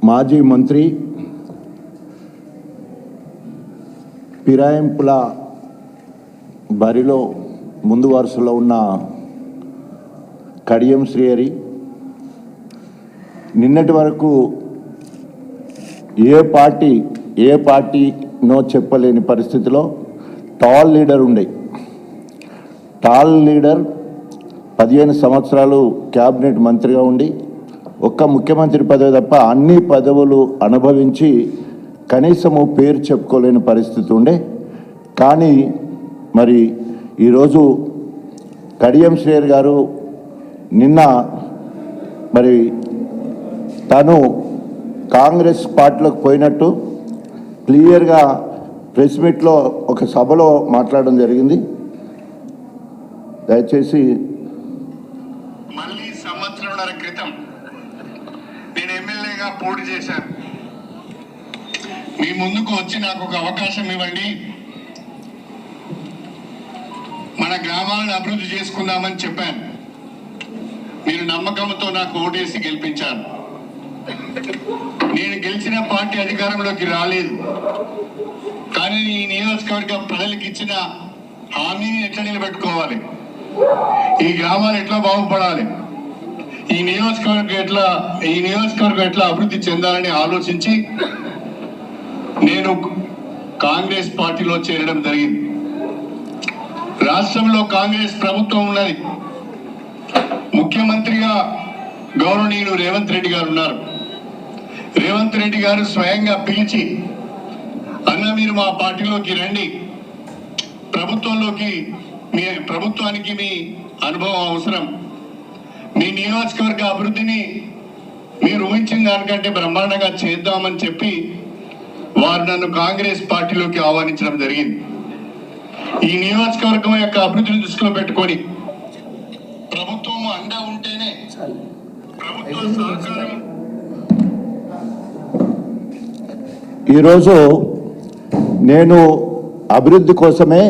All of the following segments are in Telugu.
మాజీ మంత్రి ఫిరాయింపుల బరిలో ముందు వరుసలో ఉన్న కడియం శ్రీహరి నిన్నటి వరకు ఏ పార్టీనో చెప్పలేని పరిస్థితిలో టాల్ లీడర్ ఉండే. టాల్ లీడర్ 15 సంవత్సరాలు క్యాబినెట్ మంత్రిగా ఉండి ఒక్క ముఖ్యమంత్రి పదవి తప్ప అన్ని పదవులు అనుభవించి కనీసము పేరు చెప్పుకోలేని పరిస్థితి ఉండే. కానీ మరి ఈరోజు కడియం శ్రీహరి గారు నిన్న మరి తను కాంగ్రెస్ పార్టీలోకి పోయినట్టు క్లియర్గా ప్రెస్ మీట్లో ఒక సభలో మాట్లాడడం జరిగింది. దయచేసి మళ్ళీ సంవత్సరంన్నర క్రితం నేను ఎమ్మెల్యేగా పోటీ చేశాను. మీ ముందుకు వచ్చి నాకు ఒక అవకాశం ఇవ్వండి, మన గ్రామాలను అభివృద్ధి చేసుకుందామని చెప్పాను. మీరు నమ్మకంతో నాకు ఓటేసి గెలిపించారు. నేను గెలిచిన పార్టీ అధికారంలోకి రాలేదు, కానీ ఈ నియోజకవర్గ ప్రజలకు ఇచ్చిన హామీని ఎట్లా నిలబెట్టుకోవాలి, ఈ గ్రామాలు ఎట్లా బాగుపడాలి, ఈ నియోజకవర్గం ఎట్లా అభివృద్ధి చెందాలని ఆలోచించి నేను కాంగ్రెస్ పార్టీలో చేరడం జరిగింది. రాష్ట్రంలో కాంగ్రెస్ ప్రభుత్వం ఉన్నది. ముఖ్యమంత్రిగా గౌరవనీయులు రేవంత్ రెడ్డి గారు ఉన్నారు. రేవంత్ రెడ్డి గారు స్వయంగా పిలిచి, అన్న మీరు మా పార్టీలోకి రండి, ప్రభుత్వానికి మీ అనుభవం అవసరం, మీ నియోజకవర్గ అభివృద్ధిని మీరు ఊహించిన దానికంటే బ్రహ్మాండంగా చేద్దామని చెప్పి వారు నన్ను కాంగ్రెస్ పార్టీలోకి ఆహ్వానించడం జరిగింది. ఈ నియోజకవర్గం యొక్క అభివృద్ధిని దృష్టిలో పెట్టుకొని ప్రభుత్వం అండా ఉంటేనే ప్రభుత్వ సహకారం. ఈరోజు నేను అభివృద్ధి కోసమే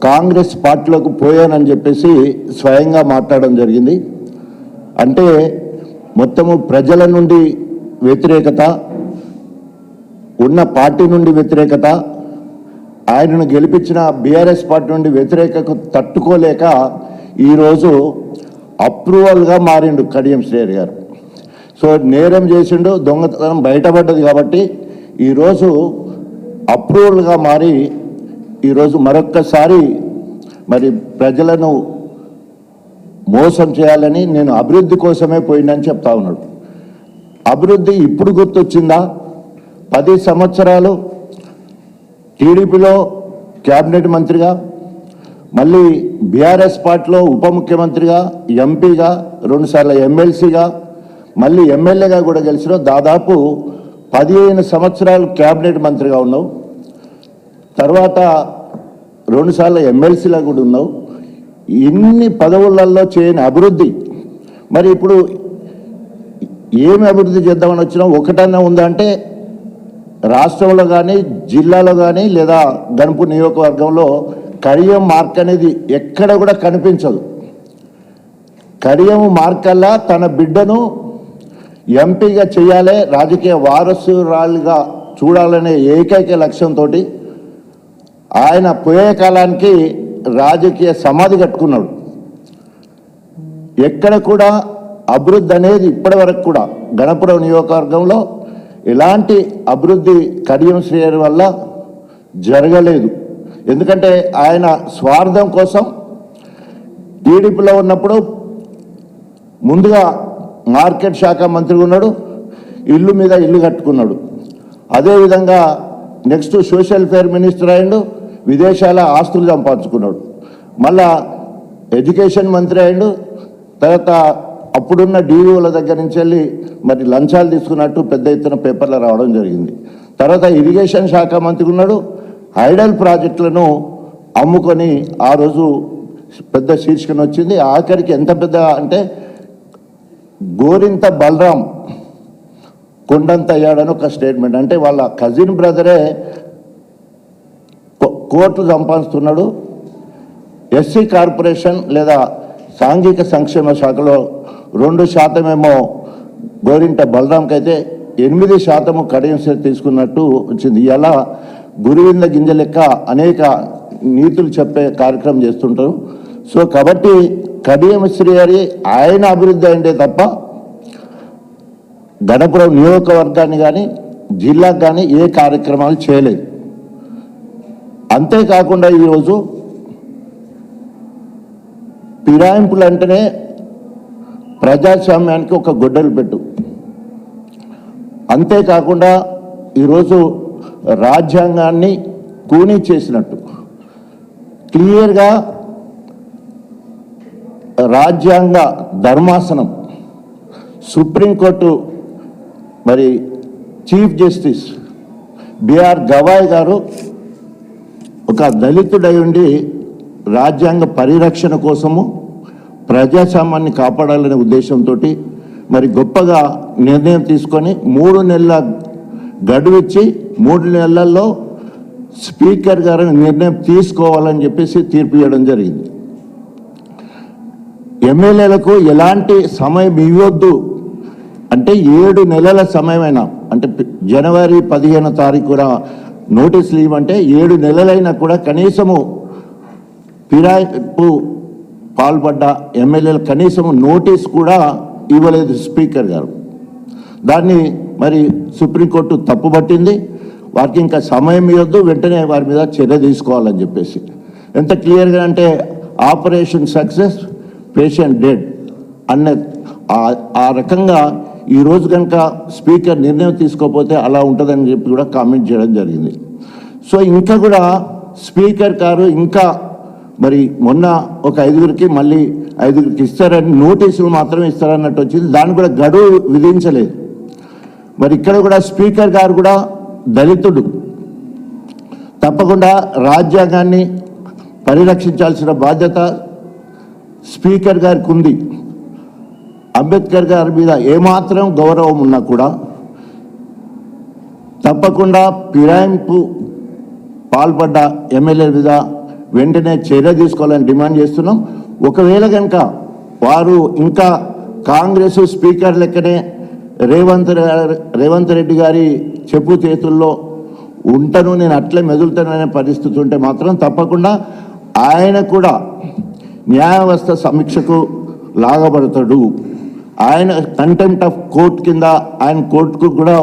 కాంగ్రెస్ పార్టీలోకి పోయానని చెప్పేసి స్వయంగా మాట్లాడడం జరిగింది. అంటే మొత్తము ప్రజల నుండి వ్యతిరేకత, ఉన్న పార్టీ నుండి వ్యతిరేకత, ఆయనను గెలిపించిన బీఆర్ఎస్ పార్టీ నుండి వ్యతిరేకత తట్టుకోలేక ఈరోజు అప్రూవల్గా మారిండు కడియం శ్రీహరి గారు. సో నేరం చేసిండు, దొంగతనం బయటపడ్డది కాబట్టి ఈరోజు అప్రూవల్గా మారి ఈరోజు మరొక్కసారి మరి ప్రజలను మోసం చేయాలని నేను అభివృద్ధి కోసమే పోయిందని చెప్తా ఉన్నాడు. అభివృద్ధి ఇప్పుడు గుర్తొచ్చిందా? 10 సంవత్సరాలు టీడీపీలో క్యాబినెట్ మంత్రిగా, మళ్ళీ బీఆర్ఎస్ పార్టీలో ఉప ముఖ్యమంత్రిగా, ఎంపీగా, 2 సార్లు ఎమ్మెల్సీగా, మళ్ళీ ఎమ్మెల్యేగా కూడా గెలిచినావు. దాదాపు 15 సంవత్సరాలు క్యాబినెట్ మంత్రిగా ఉన్నావు. తర్వాత 2 సార్లు ఎమ్మెల్సీలా కూడా ఉన్నావు. ఇన్ని పదవులలో చేయని అభివృద్ధి మరి ఇప్పుడు ఏమి అభివృద్ధి చేద్దామని వచ్చినా ఒకటన్నా ఉందంటే రాష్ట్రంలో కానీ జిల్లాలో కానీ లేదా గణపూర్ నియోజకవర్గంలో కడియం మార్క్ అనేది ఎక్కడ కూడా కనిపించదు. కడియం మార్కల్లా తన బిడ్డను ఎంపీగా చేయాలి, రాజకీయ వారసురాలుగా చూడాలనే ఏకైక లక్ష్యంతో ఆయన పోయే కాలానికి రాజకీయ సమాధి కట్టుకున్నాడు. ఎక్కడ కూడా అభివృద్ధి అనేది ఇప్పటి వరకు కూడా గణపురం నియోజకవర్గంలో ఎలాంటి అభివృద్ధి కడియం శ్రీహరి వల్ల జరగలేదు. ఎందుకంటే ఆయన స్వార్థం కోసం టీడీపీలో ఉన్నప్పుడు ముందుగా మార్కెట్ శాఖ మంత్రిగా ఉన్నాడు, ఇల్లు మీద ఇల్లు కట్టుకున్నాడు. అదేవిధంగా నెక్స్ట్ సోషల్ ఫేర్ మినిస్టర్ అయ్యిండు, విదేశాల ఆస్తులు సంపాదించుకున్నాడు. మళ్ళా ఎడ్యుకేషన్ మంత్రి అయ్యిండు. తర్వాత అప్పుడున్న డీఓల దగ్గర నుంచి వెళ్ళి మరి లంచాలు తీసుకున్నట్టు పెద్ద ఎత్తున పేపర్లు రావడం జరిగింది. తర్వాత ఇరిగేషన్ శాఖ మంత్రి ఉన్నాడు. ఐడల్ ప్రాజెక్టులను అమ్ముకొని ఆ రోజు పెద్ద శీర్షికన వచ్చింది. ఆఖరికి ఎంత పెద్ద అంటే గోరింత బలరాం కొండంత అయ్యాడని ఒక స్టేట్మెంట్. అంటే వాళ్ళ కజిన్ బ్రదరే కోట్లు సంపాదిస్తున్నాడు. ఎస్సీ కార్పొరేషన్ లేదా సాంఘిక సంక్షేమ శాఖలో 2% ఏమో గోరింట బలరాంకి అయితే 8% కడియం శ్రేయర్ తీసుకున్నట్టు వచ్చింది. ఇలా గురువింద గింజ లెక్క అనేక నీతులు చెప్పే కార్యక్రమం చేస్తుంటారు. సో కాబట్టి కడియం శ్రీహరి ఆయన అభివృద్ధి అయిందే తప్ప గణపురం నియోజకవర్గాన్ని కానీ జిల్లాకు కానీ ఏ కార్యక్రమాలు చేయలేదు. అంతేకాకుండా ఈరోజు ఫిరాయింపులు అంటేనే ప్రజాస్వామ్యానికి ఒక గొడ్డలు పెట్టు. అంతేకాకుండా ఈరోజు రాజ్యాంగాన్ని కూనీ చేసినట్టు క్లియర్గా రాజ్యాంగ ధర్మాసనం సుప్రీంకోర్టు మరి చీఫ్ జస్టిస్ బిఆర్ గవాయ్ గారు ఒక దళితుడై ఉండి రాజ్యాంగ పరిరక్షణ కోసము ప్రజాస్వామ్యాన్ని కాపాడాలనే ఉద్దేశంతో మరి గొప్పగా నిర్ణయం తీసుకొని 3 నెలల గడువు ఇచ్చి 3 నెలల్లో స్పీకర్ గారు నిర్ణయం తీసుకోవాలని చెప్పేసి తీర్పు ఇవ్వడం జరిగింది. ఎమ్మెల్యేలకు ఎలాంటి సమయం ఇవ్వద్దు అంటే 7 నెలల సమయమైనా అంటే జనవరి 15వ తారీఖు కూడా నోటీసులు ఇవ్వమంటే 7 నెలలైనా కూడా కనీసము ఫిరాయింపు పాల్పడ్డ ఎమ్మెల్యేలు కనీసం నోటీస్ కూడా ఇవ్వలేదు స్పీకర్ గారు. దాన్ని మరి సుప్రీంకోర్టు తప్పుపట్టింది. వారికి ఇంకా సమయం ఇవ్వద్దు, వెంటనే వారి మీద చర్య తీసుకోవాలని చెప్పేసి. ఎంత క్లియర్గా అంటే ఆపరేషన్ సక్సెస్ పేషెంట్ డెడ్ అన్న ఆ రకంగా ఈరోజు కనుక స్పీకర్ నిర్ణయం తీసుకోకపోతే అలా ఉంటుందని చెప్పి కూడా కామెంట్ చేయడం జరిగింది. సో ఇంకా కూడా స్పీకర్ గారు ఇంకా మరి మొన్న ఒక 5గురికి మళ్ళీ 5గురికి ఇస్తారని నోటీసులు మాత్రమే ఇస్తారన్నట్టు వచ్చింది. దాన్ని కూడా గడువు విధించలేదు. మరి ఇక్కడ కూడా స్పీకర్ గారు కూడా దళితుడు, తప్పకుండా రాజ్యాంగాన్ని పరిరక్షించాల్సిన బాధ్యత స్పీకర్ గారికి ఉంది. అంబేద్కర్ గారి మీద ఏమాత్రం గౌరవం ఉన్నా కూడా తప్పకుండా ఫిరాయింపు పాల్పడ్డ ఎమ్మెల్యే మీద వెంటనే చర్య తీసుకోవాలని డిమాండ్ చేస్తున్నాం. ఒకవేళ కనుక వారు ఇంకా కాంగ్రెస్ స్పీకర్ లెక్కనే రేవంత్ రెడ్డి గారి చెప్పు చేతుల్లో ఉంటాను, నేను అట్లే మెదులుతాననే పరిస్థితి ఉంటే మాత్రం తప్పకుండా ఆయన కూడా న్యాయ వ్యవస్థ సమీక్షకు లాగబడతాడు. ఆయన కంటెంప్ట్ ఆఫ్ కోర్ట్ కింద ఆయన కోర్టుకు కూడా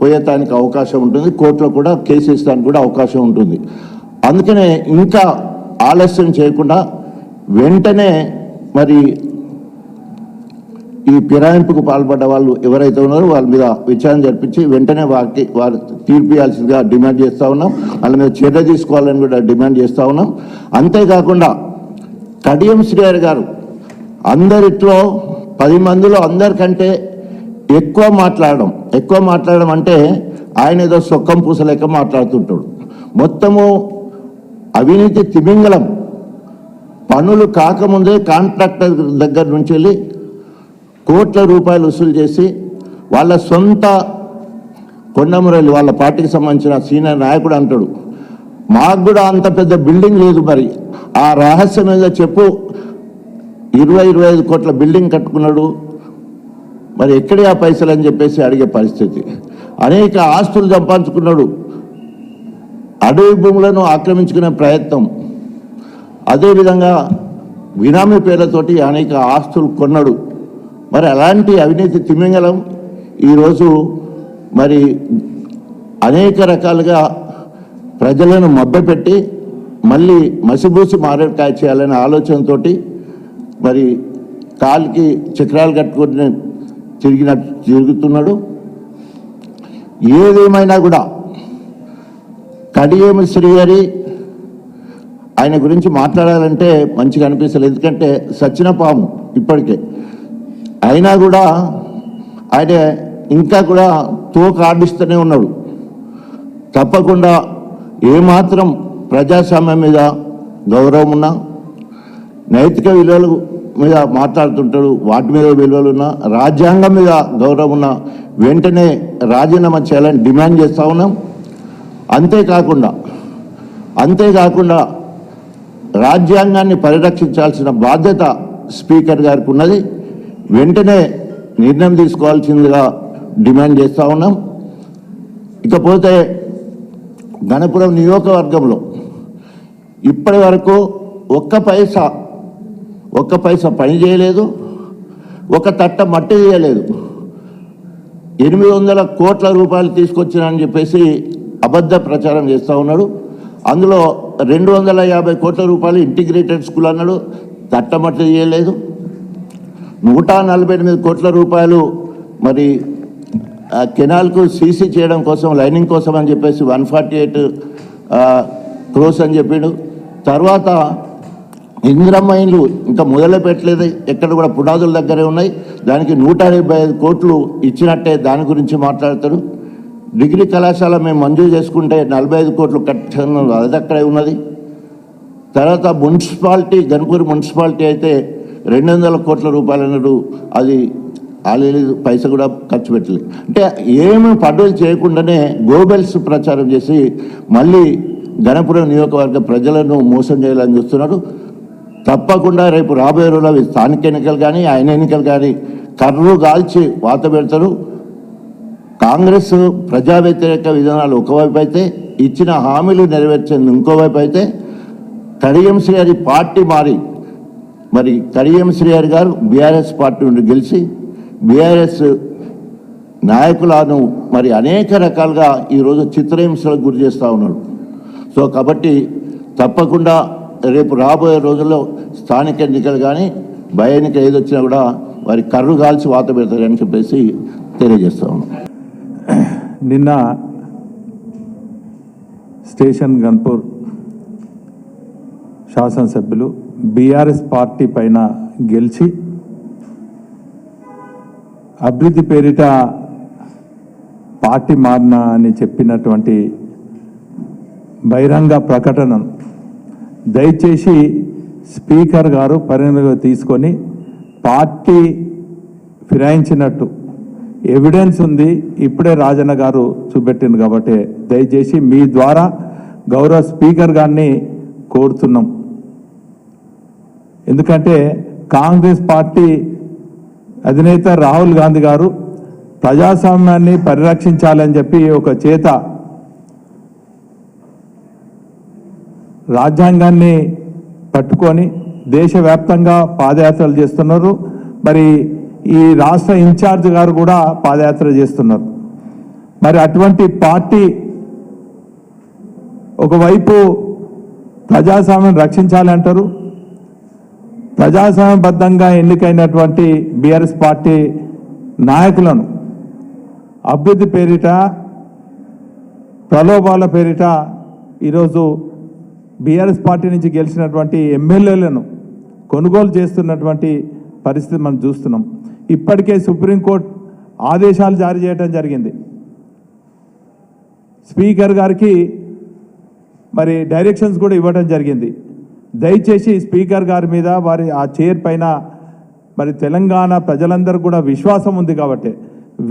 పోయేటానికి అవకాశం ఉంటుంది, కోర్టులో కూడా కేసు వేయడానికి కూడా అవకాశం ఉంటుంది. అందుకనే ఇంకా ఆలస్యం చేయకుండా వెంటనే మరి ఈ ఫిరాయింపుకు పాల్పడ్డ వాళ్ళు ఎవరైతే ఉన్నారో వాళ్ళ మీద విచారణ జరిపించి వెంటనే వారు తీర్పు ఇవ్వాల్సిందిగా డిమాండ్ చేస్తూ ఉన్నాం. వాళ్ళ మీద చర్య తీసుకోవాలని కూడా డిమాండ్ చేస్తూ ఉన్నాం. అంతేకాకుండా కడియం శ్రీహరి గారు అందరిట్లో 10 మందిలో అందరికంటే ఎక్కువ మాట్లాడడం అంటే ఆయన ఏదో సొక్కం పూసలేక మాట్లాడుతుంటాడు. మొత్తము అవినీతి తిమింగలం. పనులు కాకముందే కాంట్రాక్టర్ దగ్గర నుంచి వెళ్ళి కోట్ల రూపాయలు వసూలు చేసి వాళ్ళ సొంత కొండమురళి వాళ్ళ పార్టీకి సంబంధించిన సీనియర్ నాయకుడు అంటాడు, మాకు కూడా అంత పెద్ద బిల్డింగ్ లేదు, మరి ఆ రహస్యం మీద చెప్పు, 20-25 కోట్ల బిల్డింగ్ కట్టుకున్నాడు, మరి ఎక్కడి ఆ పైసలు అని చెప్పేసి అడిగే పరిస్థితి. అనేక ఆస్తులు సంపాదించుకున్నాడు, అడవి భూములను ఆక్రమించుకునే ప్రయత్నం, అదేవిధంగా బినామీ పేర్లతోటి అనేక ఆస్తులు కొన్నాడు. మరి అలాంటి అవినీతి తిమింగలం ఈరోజు మరి అనేక రకాలుగా ప్రజలను మభ్యపెట్టి మళ్ళీ మసిబూసి మారేడుకాయ చేయాలనే ఆలోచనతో మరి కాలికి చక్రాలు కట్టుకుని తిరుగుతున్నాడు. ఏదేమైనా కూడా కడియం శ్రీహరి ఆయన గురించి మాట్లాడాలంటే మంచిగా అనిపిస్తలేదు, ఎందుకంటే సచిన పాము ఇప్పటికే. అయినా కూడా ఆయన ఇంకా కూడా తోక ఆడిస్తూనే ఉన్నాడు. తప్పకుండా ఏమాత్రం ప్రజాస్వామ్యం మీద గౌరవం ఉన్నా, నైతిక విలువల మీద మాట్లాడుతుంటాడు, వాటి మీద విలువలున్నా, రాజ్యాంగం మీద గౌరవం ఉన్నా వెంటనే రాజీనామా చేయాలని డిమాండ్ చేస్తూ ఉన్నాం. అంతేకాకుండా రాజ్యాంగాన్ని పరిరక్షించాల్సిన బాధ్యత స్పీకర్ గారికి ఉన్నది. వెంటనే నిర్ణయం తీసుకోవాల్సిందిగా డిమాండ్ చేస్తూ ఉన్నాం. ఇకపోతే గణపురం నియోజకవర్గంలో ఇప్పటి వరకు ఒక్క పైసా పని చేయలేదు, ఒక తట్ట మట్టి చేయలేదు. 800 కోట్ల రూపాయలు తీసుకొచ్చినని చెప్పేసి అబద్ధ ప్రచారం చేస్తూ ఉన్నాడు. అందులో 250 కోట్ల రూపాయలు ఇంటిగ్రేటెడ్ స్కూల్ అన్నాడు, తట్టమట్టి చేయలేదు. 148 కోట్ల రూపాయలు మరి కెనాల్కు సీసీ చేయడం కోసం, లైనింగ్ కోసం అని చెప్పేసి 148 క్రోస్ అని చెప్పిండు. తర్వాత ఇందిరమ్మ ఇండ్లు ఇంకా మొదలు పెట్టలేదు, ఎక్కడ కూడా పునాదుల దగ్గరే ఉన్నాయి. దానికి 175 కోట్లు ఇచ్చినట్టే దాని గురించి మాట్లాడతారు. డిగ్రీ కళాశాల మేము మంజూరు చేసుకుంటే 45 కోట్లు కట్టాను, అది అక్కడే ఉన్నది. తర్వాత మున్సిపాలిటీ, గణపూర్ మున్సిపాలిటీ అయితే 200 కోట్ల రూపాయలు అన్నాడు, అది ఆల్రెడీ పైసా కూడా ఖర్చు పెట్టలేదు. అంటే ఏమి పనులు చేయకుండానే గోబెల్స్ ప్రచారం చేసి మళ్ళీ గణపురం నియోజకవర్గ ప్రజలను మోసం చేయాలని చూస్తున్నాడు. తప్పకుండా రేపు రాబోయే రోజుల్లో అవి స్థానిక ఎన్నికలు కానీ ఆయన ఎన్నికలు కానీ కర్రు గాల్చి వాత పెడతారు. కాంగ్రెస్ ప్రజా వ్యతిరేక విధానాలు ఒకవైపు అయితే, ఇచ్చిన హామీలు నెరవేర్చేందుకు ఇంకోవైపు అయితే, కడియం శ్రీహరి పార్టీ మారి మరి కడియం శ్రీహరి గారు బీఆర్ఎస్ పార్టీ నుండి గెలిచి బీఆర్ఎస్ నాయకులను మరి అనేక రకాలుగా ఈరోజు చిత్రహింసలకు గురి చేస్తూ ఉన్నాడు. సో కాబట్టి తప్పకుండా రేపు రాబోయే రోజుల్లో స్థానిక ఎన్నికలు కానీ బై ఎన్నిక ఏదొచ్చినా కూడా వారి కర్రు కాల్చి వాత పెడతారని చెప్పేసి తెలియజేస్తా ఉన్నాం. నిన్న స్టేషన్ గన్పూర్ శాసనసభ్యులు బీఆర్ఎస్ పార్టీ పైన గెలిచి అభివృద్ధి పేరిట పార్టీ మారిన అని చెప్పినటువంటి బహిరంగ ప్రకటనను దయచేసి స్పీకర్ గారు పరిగణలోకి తీసుకొని పార్టీ ఫిరాయించినట్టు ఎవిడెన్స్ ఉంది, ఇప్పుడే రాజన్న గారు చూపెట్టింది కాబట్టి దయచేసి మీ ద్వారా గౌరవ స్పీకర్ గారిని కోరుతున్నాం. ఎందుకంటే కాంగ్రెస్ పార్టీ అధినేత రాహుల్ గాంధీ గారు ప్రజాస్వామ్యాన్ని పరిరక్షించాలని చెప్పి ఒక చేత రాజ్యాంగాన్ని పట్టుకొని దేశవ్యాప్తంగా పాదయాత్రలు చేస్తున్నారు. మరి ఈ రాష్ట్ర ఇన్ఛార్జ్ గారు కూడా పాదయాత్ర చేస్తున్నారు. మరి అటువంటి పార్టీ ఒకవైపు ప్రజాస్వామ్యం రక్షించాలంటారు, ప్రజాస్వామ్యబద్ధంగా ఎన్నికైనటువంటి బీఆర్ఎస్ పార్టీ నాయకులను అభివృద్ధి పేరిట, ప్రలోభాల పేరిట ఈరోజు బీఆర్ఎస్ పార్టీ నుంచి గెలిచినటువంటి ఎమ్మెల్యేలను కొనుగోలు చేస్తున్నటువంటి పరిస్థితి మనం చూస్తున్నాం. ఇప్పటికే సుప్రీంకోర్టు ఆదేశాలు జారీ చేయడం జరిగింది. స్పీకర్ గారికి మరి డైరెక్షన్స్ కూడా ఇవ్వడం జరిగింది. దయచేసి స్పీకర్ గారి మీద వారి ఆ చైర్ పైన మరి తెలంగాణ ప్రజలందరూ కూడా విశ్వాసం ఉంది కాబట్టి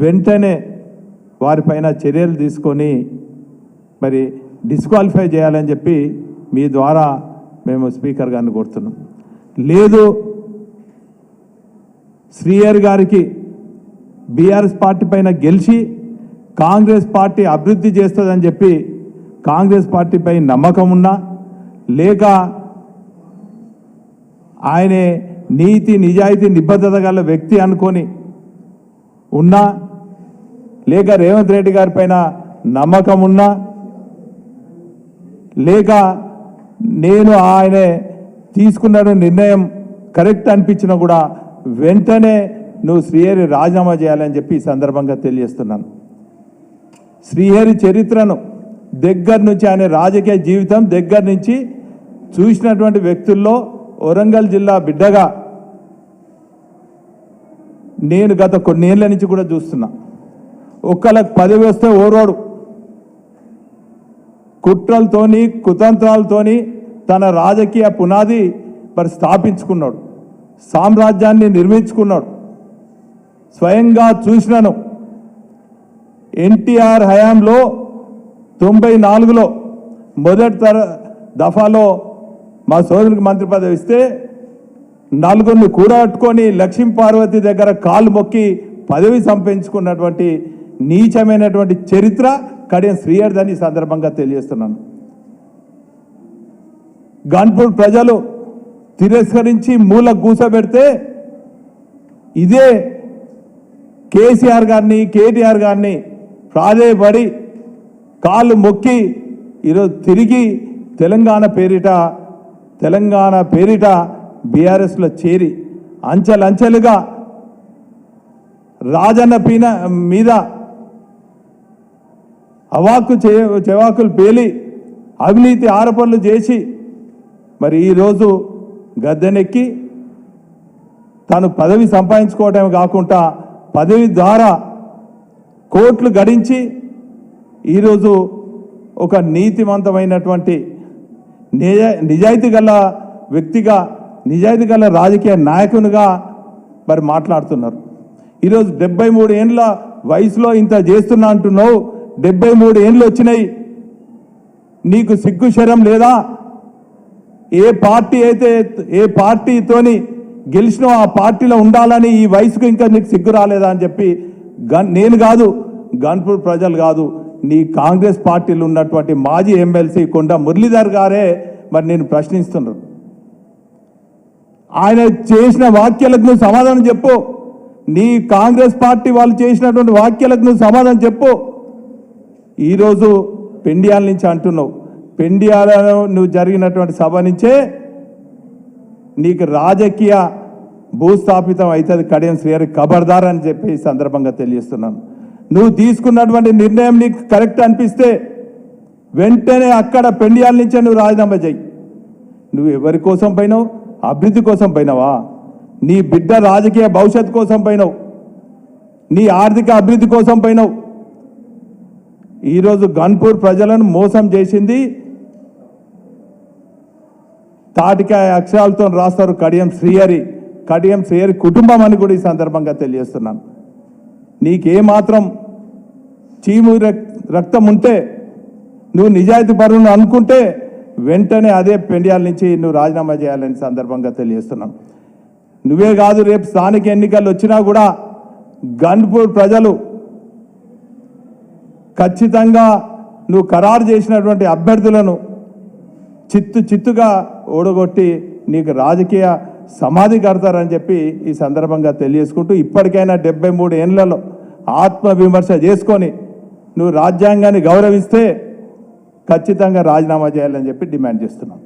వెంటనే వారిపైన చర్యలు తీసుకొని మరి డిస్క్వాలిఫై చేయాలని చెప్పి మీ ద్వారా మేము స్పీకర్ గారిని కోరుతున్నాం. లేదు శ్రీహరి గారికి బీఆర్ఎస్ పార్టీ పైన గెలిచి కాంగ్రెస్ పార్టీ అభివృద్ధి చేస్తుందని చెప్పి కాంగ్రెస్ పార్టీపై నమ్మకం ఉన్నా, లేక ఆయనే నీతి నిజాయితీ నిబద్ధత గల వ్యక్తి అనుకొని ఉన్నా, లేక రేవంత్ రెడ్డి గారి పైన నమ్మకం ఉన్నా, లేక నేను ఆయనే తీసుకున్న నిర్ణయం కరెక్ట్ అనిపించినా కూడా వెంటనే నువ్వు శ్రీహరి రాజీనామా చేయాలని చెప్పి ఈ సందర్భంగా తెలియజేస్తున్నాను. శ్రీహరి చరిత్రను దగ్గర నుంచి, ఆయన రాజకీయ జీవితం దగ్గర నుంచి చూసినటువంటి వ్యక్తుల్లో వరంగల్ జిల్లా బిడ్డగా నేను గత కొన్నేళ్ల నుంచి కూడా చూస్తున్నా. ఒక్కళ్ళకి పదవి వస్తే ఓరోడు కుట్రలతోని కుతంత్రాలతోని తన రాజకీయ పునాది మరి స్థాపించుకున్నాడు, సామ్రాజ్యాన్ని నిర్మించుకున్నాడు. స్వయంగా చూసినాను. ఎన్టీఆర్ హయాంలో 94లో మొదటి దఫాలో మా సోదరునికి మంత్రి పదవి ఇస్తే నలుగురిని కూడగట్టుకొని లక్ష్మీ పార్వతి దగ్గర కాలు మొక్కి పదవి సంపాదించుకున్నటువంటి నీచమైనటువంటి చరిత్ర కడియం శ్రీహరిదని ఈ సందర్భంగా తెలియజేస్తున్నాను. గన్పూర్ ప్రజలు తిరస్కరించి మూల కూసబెడితే ఇదే కేసీఆర్ గారిని కేటీఆర్ గారిని ప్రాధేయపడి కాళ్ళు మొక్కి ఈరోజు తిరిగి తెలంగాణ పేరిట బీఆర్ఎస్లో చేరి అంచెలంచెలుగా రాజన్న మీద చెవాకులు పేలి అవినీతి ఆరోపణలు చేసి మరి ఈరోజు గద్దెనెక్కి తాను పదవి సంపాదించుకోవడమే కాకుండా పదవి ద్వారా కోట్లు గడించి ఈరోజు ఒక నీతివంతమైనటువంటి నిజాయితీ గల వ్యక్తిగా నిజాయితీ గల రాజకీయ నాయకునిగా మరి మాట్లాడుతున్నారు. ఈరోజు 73 ఏండ్ల వయసులో ఇంత చేస్తున్నా అంటున్నావు. 73 ఏండ్లు వచ్చినాయి, నీకు సిగ్గు శరం లేదా? ఏ పార్టీతోని గెలిచినో ఆ పార్టీలో ఉండాలని ఈ వయసుకు ఇంకా నీకు సిగ్గు రాలేదా అని చెప్పి నేను కాదు, గన్పూర్ ప్రజలు కాదు, నీ కాంగ్రెస్ పార్టీలో ఉన్నటువంటి మాజీ ఎమ్మెల్సీ కొండ మురళీధర్ గారే మరి నేను ప్రశ్నిస్తున్నారు. ఆయన చేసిన వ్యాఖ్యలకు నువ్వు సమాధానం చెప్పు. నీ కాంగ్రెస్ పార్టీ వాళ్ళు చేసినటువంటి వ్యాఖ్యలకు నువ్వు సమాధానం చెప్పు. ఈరోజు పెండియాల నుంచి అంటున్నావు, పెండియాలలో నువ్వు జరిగినటువంటి సభ నుంచే నీకు రాజకీయ భూస్థాపితం అవుతుంది కడియం శ్రీహరి ఖబర్దార్ అని చెప్పి ఈ సందర్భంగా తెలియజేస్తున్నాను. నువ్వు తీసుకున్నటువంటి నిర్ణయం నీకు కరెక్ట్ అనిపిస్తే వెంటనే అక్కడ పెండియాల నుంచే నువ్వు రాజీనామా చేయి. నువ్వు ఎవరి కోసం పోయినావు? అభివృద్ధి కోసం పోయినావా? నీ బిడ్డ రాజకీయ భవిష్యత్తు కోసం పోయినావు, నీ ఆర్థిక అభివృద్ధి కోసం పోయినావు. ఈరోజు గన్పూర్ ప్రజలను మోసం చేసింది తాటికాయ అక్షరాలతో రాస్తారు కడియం శ్రీహరి కుటుంబం అని కూడా ఈ సందర్భంగా తెలియజేస్తున్నాను. నీకేమాత్రం చీము రక్తం ఉంటే, నువ్వు నిజాయితీ పరులను అనుకుంటే వెంటనే అదే పెండియాల నుంచి నువ్వు రాజీనామా చేయాలని సందర్భంగా తెలియజేస్తున్నాను. నువ్వే కాదు, రేపు స్థానిక ఎన్నికలు వచ్చినా కూడా గన్పూర్ ప్రజలు ఖచ్చితంగా నువ్వు ఖరారు చేసినటువంటి అభ్యర్థులను చిత్తుగా ఓడగొట్టి నీకు రాజకీయ సమాధి కడతారని చెప్పి ఈ సందర్భంగా తెలియజేసుకుంటూ, ఇప్పటికైనా 73 ఏళ్లలో ఆత్మవిమర్శ చేసుకొని నువ్వు రాజ్యాంగాన్ని గౌరవిస్తే ఖచ్చితంగా రాజీనామా చేయాలని చెప్పి డిమాండ్ చేస్తున్నాం.